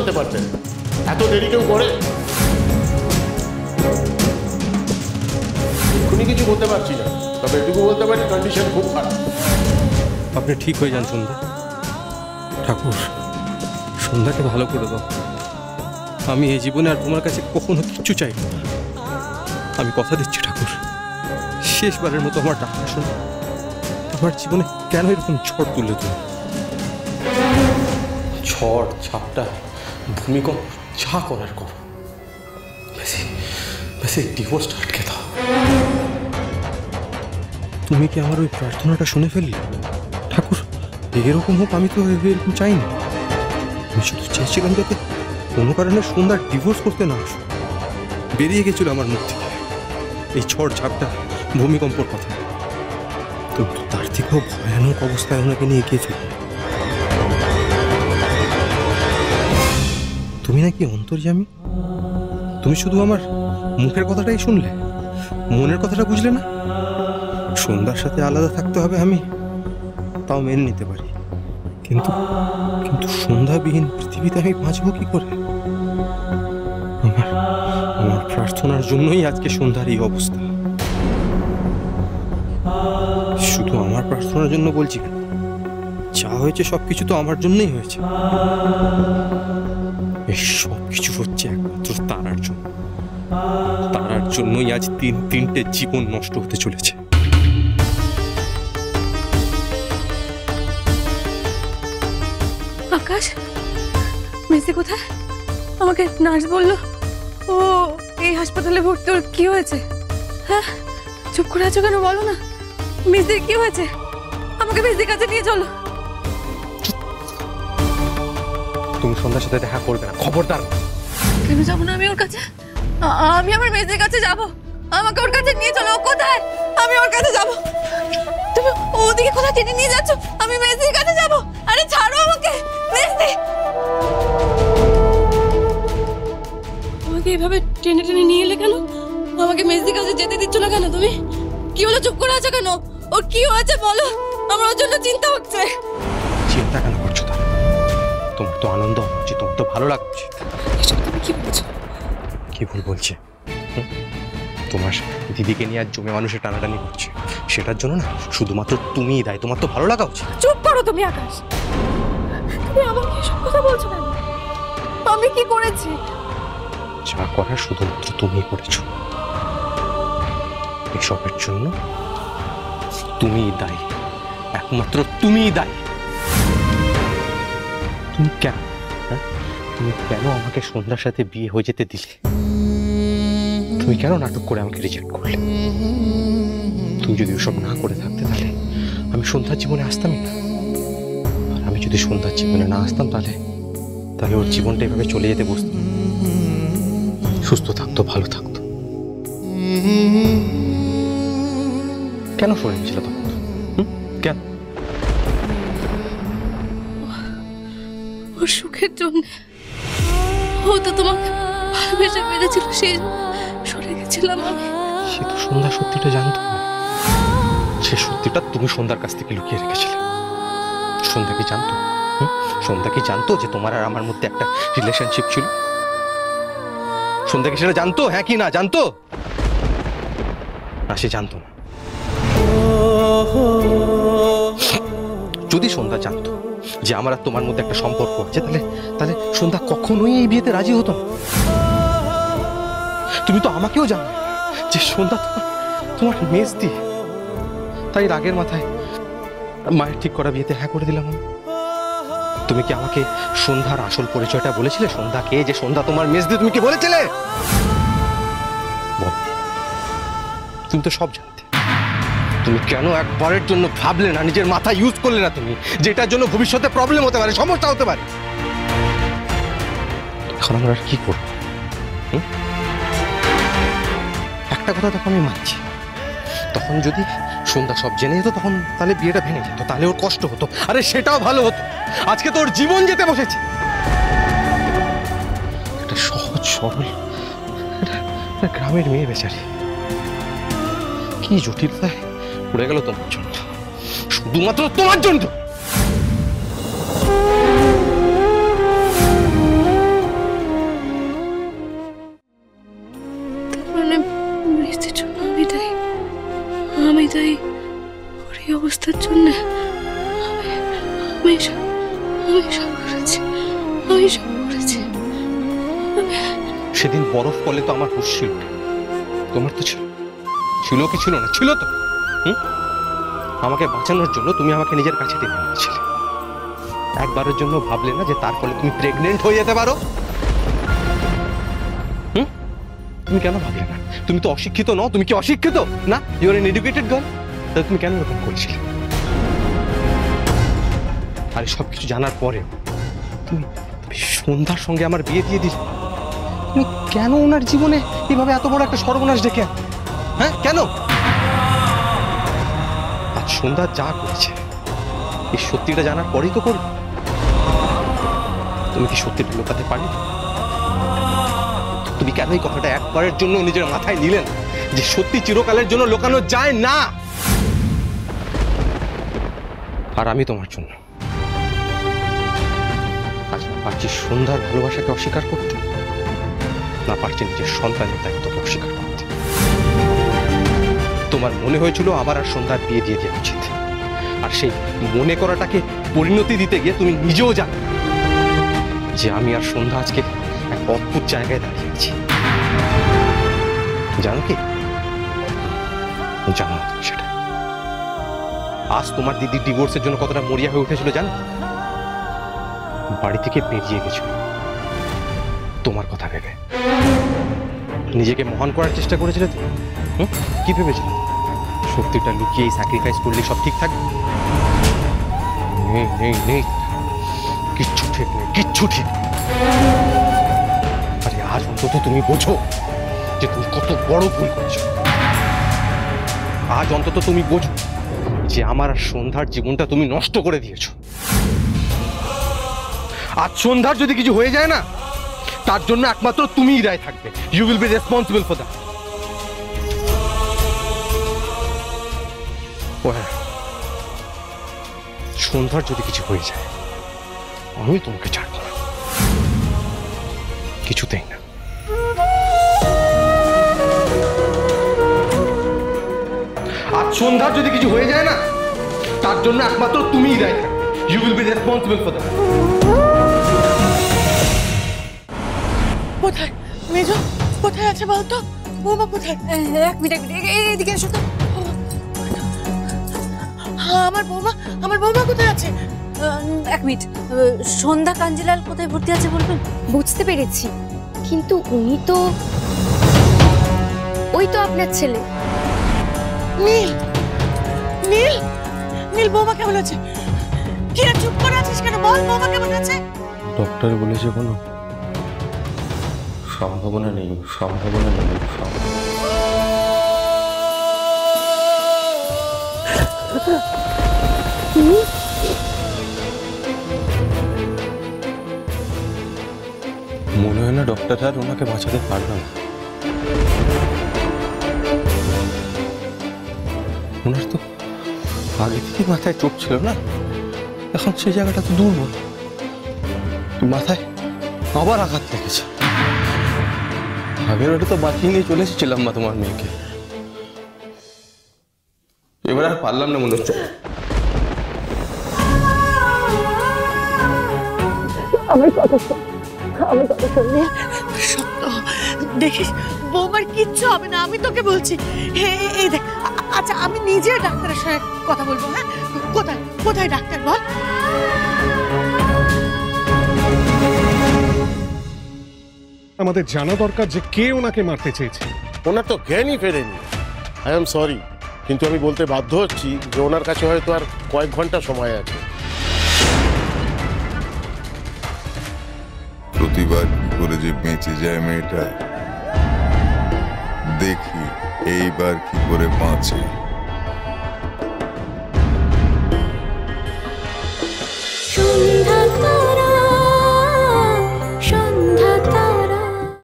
জানতে পারতেন। এত দেরি কেউ করে? এক্ষুনি কিছু বলতে পারছি না, তবে এটুকু বলতে পারি কন্ডিশন খুব খারাপ। আপনি ঠিক হয়ে যান সন্ধ্যা। ঠাকুর, সন্ধ্যাকে ভালো করে দাও। আমি এই জীবনে আর তোমার কাছে কখনো কিচ্ছু চাই না। আমি কথা দিচ্ছি ঠাকুর, শেষবারের মতো আমার ডাক্তার শোনো। আমার জীবনে কেন এরকম ঝড় তুললে তুমি? ঝড়, ঝাপটা, ভূমিকম্প, যা করার করো, বেশি ডিভোর্সটা আটকে দাও। তুমি কি আমার ওই প্রার্থনাটা শুনে ফেললে? ঠাকুর, এরকম হোক, আমি তো এরকম চাইনি। আমি শুধু চেয়েছিলাম যাতে কোনো কারণে সন্ধ্যার ডিভোর্স করতে না আসো। বেরিয়ে গেছিল আমার মুখ থেকে এই ঝড়, ঝাপটা, ভূমিকম্পর কথা। তো তার থেকেও ভয়ানক অবস্থায় ওনাকে নিয়ে গিয়ে ফেললে। তুমি নাকি অন্তর্যামী? তুমি শুধু আমার মুখের কথাটাই শুনলে, মনের কথাটা বুঝলে না? সন্ধ্যার সাথে আলাদা থাকতে হবে আমি তাও মেনে নিতে পারি, কিন্তু কিন্তু সন্ধ্যাবিহীন পৃথিবীতে আমি বাঁচবো কি করে? আমার প্রার্থনার জন্যই আজকে সন্ধ্যার এই অবস্থা। শুধু আমার প্রার্থনার জন্য বলছি কেন, যা হয়েছে সবকিছু তো আমার জন্যই হয়েছে। এই সবকিছু হচ্ছে একমাত্র তারার জন্য। তারার জন্যই আজ তিনটে জীবন নষ্ট হতে চলেছে। আকাশ, মেসি কোথায়? আমাকে নার্স বললো ও এই হাসপাতালে ভর্তি। ওর কি হয়েছে? হ্যাঁ, চুপ করে আছো কেন? বলো না, মেসির কি হয়েছে? আমাকে মেসির কাছে নিয়ে চলো। তুমি সন্ধ্যার সাথে দেখা করবে না, খবরদার। কেন যাবো না আমি ওর কাছে? আমি আমার মেসির কাছে যাবো। আমাকে ওর কাছে নিয়ে চলো। ও কোথায়? আমি ওর কাছে যাবো। তুমি ওদিকে কোথায় টেনে নিয়ে যাচ্ছ? আমি মেসির কাছে যাবো। আরে ছাড়ো আমাকে, মেসি। আমাকে এভাবে টেনে টেনে নিয়ে এলে কেন? আমাকে মেসির কাছে যেতে দিচ্ছ না কেন তুমি? কি হলো, চুপ করে আছো কেন? ওর কি হয়েছে বলো, আমার ওর জন্য চিন্তা হচ্ছে। চিন্তা কেন করছো? তার তোমার তো আনন্দ হওয়া উচিত, তোমার তো ভালো লাগা উচিত। এসব তুমি কি বলছো? কি ভুল বলছে? তোমার দিদিকে নিয়ে আজ জমে মানুষের টানাটানি করছে, সেটার জন্য না শুধুমাত্র তুমিই দায়ী। তোমার তো ভালো লাগা উচিত। চুপ করো তুমি আকাশ, তুমি আমাকে এসব কথা বলছো কেন? আমি কি করেছি? যা করার শুধুমাত্র তুমিই করেছো। এসবের জন্য তুমিই দায়ী, একমাত্র তুমিই দায়ী। তুমি কেন তুমি কেন আমাকে সন্ধ্যার সাথে বিয়ে হয়ে যেতে দিলে? তুমি কেন নাটক করে আমাকে রিজেক্ট করলে? তুমি যদি ওসব না করে থাকতে তাহলে আমি সন্ধ্যার জীবনে আসতামই না। আর আমি যদি সন্ধ্যার জীবনে না আসতাম তাহলে ওর জীবনটা এভাবে চলে যেতে বসতাম। সুস্থ থাকতো, ভালো থাকতো। কেন সরে গেছিল তখন? কেন? ওর সুখের জন্য। ও তো তোমাকে ভালোবেসে পেরেছিল, সেই সরে গেছিলাম আমি। সে তো সন্ধ্যা সত্যিটা জানতো না। সে সত্যিটা তুমি সন্ধ্যার কাছ থেকে লুকিয়ে রেখেছিলে। সন্ধ্যা কি জানতো? সন্ধ্যা কি জানতো যে তোমার আর আমার মধ্যে একটা রিলেশনশিপ ছিল? সন্ধ্যা কি সেটা জানতো? হ্যাঁ কি না জানতো? না, সে জানতো না। যদি সন্ধ্যা জানতো যে আমার আর তোমার মধ্যে একটা সম্পর্ক আছে, তাহলে সন্ধ্যা কখনোই এই বিয়েতে রাজি হতো না। তুমি তো আমাকেও জানো যে সন্ধ্যা তোমার মেজদি। তাই রাগের মাথায় মায়ের ঠিক করা বিয়েতে হ্যাঁ করে দিলাম। তুমি কি আমাকে সন্ধ্যার আসল পরিচয়টা বলেছিলে? সন্ধ্যা কে, যে সন্ধ্যা তোমার মেজদি, তুমি কি বলেছিলে? বল, তুমি তো সব জানতে। তুমি কেন একবারের জন্য ভাবলে না, নিজের মাথা ইউজ করলে না তুমি, যেটার জন্য ভবিষ্যতে প্রবলেম হতে পারে, সমস্যা হতে পারে? এখন আমরা আর কি করব? একটা কথা তখন আমি মানছি, তখন যদি সন্ধ্যা সব জেনে যেত তখন তাহলে বিয়েটা ভেঙে যেত, তাহলে ওর কষ্ট হতো। আরে সেটাও ভালো হতো, আজকে তো ওর জীবন যেতে বসেছে। একটা সহজ সরল গ্রামের মেয়ে বেচারি কি জটিলতায় পড়ে গেল তোমার জন্য, শুধুমাত্র তোমার জন্য। আমি সব করেছি। সেদিন বরফ পলে তো আমার হুঁশ ছিল, তোমার তো ছিল। ছিল কি ছিল না? ছিল তো। আমাকে বাঁচানোর জন্য তুমি আমাকে নিজের কাছে টেনে নিয়েছিলে। একবারের জন্য ভাবলে না যে তার ফলে তুমি প্রেগনেন্ট হয়ে যেতে পারো? তুমি কেন ভাবলে না? তুমি তো অশিক্ষিত নও। তুমি কি অশিক্ষিত না? You are an educated girl. তাহলে তুমি কেন এরকম করেছিলে? আর সবকিছু জানার পরে তুমি সন্ধ্যার সঙ্গে আমার বিয়ে দিয়ে দিলে। তুমি কেন ওনার জীবনে এইভাবে এত বড় একটা সর্বনাশ ডেকে? হ্যাঁ, কেন? আজ সন্ধ্যা যা করেছে এই সত্যিটা জানার পরেই তো করবে। তুমি কি সত্যিটা লুকাতে পারলে? তুমি কেন এই কথাটা একবারের জন্য নিজের মাথায় নিলেন যে সত্যি চিরকালের জন্য লুকানো যায় না? আর আমি তোমার জন্য আজ না পারছি সন্ধ্যার ভালোবাসাকে অস্বীকার করতে, না পারছি নিজের সন্তানের দায়িত্বকে অস্বীকার করতে। তোমার মনে হয়েছিল আবার আর সন্ধ্যার বিয়ে দিয়ে দেওয়া উচিত, আর সেই মনে করাটাকে পরিণতি দিতে গিয়ে তুমি নিজেও জানো যে আমি আর সন্ধ্যা আজকে এক অদ্ভুত জায়গায় দাঁড়িয়ে আছি। জানো কি? জানো না তুমি সেটা? আজ তোমার দিদির ডিভোর্সের জন্য কতটা মরিয়া হয়ে উঠেছিল জানো? বাড়ি থেকে বেরিয়ে গেছিল তোমার কথা ভেবে। নিজেকে মহান করার চেষ্টা করেছিলে তো। কি ভেবেছিলে সত্যিটা লুকিয়ে স্যাক্রিফাইস করলে সব ঠিক থাকবে? নেই নেই নেই, কিচ্ছু ঠিক নেই, কিচ্ছু ঠিক নেই। আরে আজ অন্তত তুমি বোঝো যে তুমি কত বড় ভুল করেছো। আজ অন্তত তুমি বোঝো যে আমার আর সন্ধ্যার জীবনটা তুমি নষ্ট করে দিয়েছো। আজ সন্ধ্যার যদি কিছু হয়ে যায় না, তার জন্য একমাত্র তুমিই দায়ী থাকবে। You will be responsible for that. সন্ধ্যার যদি কিছু হয়ে যায়, আমি তোমাকে ছাড়বো না, কিছুতেই না। আজ সন্ধ্যার যদি কিছু হয়ে যায় না, তার জন্য একমাত্র তুমিই দায়ী থাকবে। You will be responsible for that. কোথায় মেজো? কোথায় আছে বলতো? বৌমা কোথায়? এক মিনিট এদিকে এসো তো। আমার বৌমা কোথায় আছে? এক মিনিট, সন্ধ্যা কাঞ্জিলাল কোথায় ভর্তি আছে বলবেন? বুঝতে পেরেছি, কিন্তু উনি তো ওই তো আপনার ছেলে নীল। নীল নীল বৌমা কেমন আছে? কি রে চুপ করে আছিস কেন? বল বৌমা কেমন আছে? ডক্টর বলেছে কোনো সম্ভাবনা নেই। মনে হয় না ডক্টর আর ওনাকে বাঁচাতে পারবে না। ওনার তো আগে থেকে মাথায় চোট ছিল না, এখন সেই জায়গাটা তো দুর্বল, মাথায় আবার আঘাত লেগেছে। আগের ওটা তো বাঁচিয়ে নিয়ে চলে এসেছিলাম মা তোমার মেয়েকে, এবার আর পারলাম না মনে হচ্ছে। আমার কথা শুনলে সত্য দেখিস, বৌমার কিচ্ছু হবে না, আমি তোকে বলছি। এই দেখ, আচ্ছা আমি নিজে ডাক্তারের সঙ্গে কথা বলবো। হ্যাঁ, কোথায় ডাক্তার বল? আমাদের জানা দরকার যে কে ওনাকে মারতে চেয়েছে। ওনার তো জ্ঞানই ফেরেনি। আই এম সরি, কিন্তু আমি বলতে বাধ্য হচ্ছি যে ওনার কাছে হয়তো আর কয়েক ঘন্টা সময় আছে। প্রতিবার কি করে যে বেঁচে যায় মেয়েটা, দেখি এইবার কি করে বাঁচে।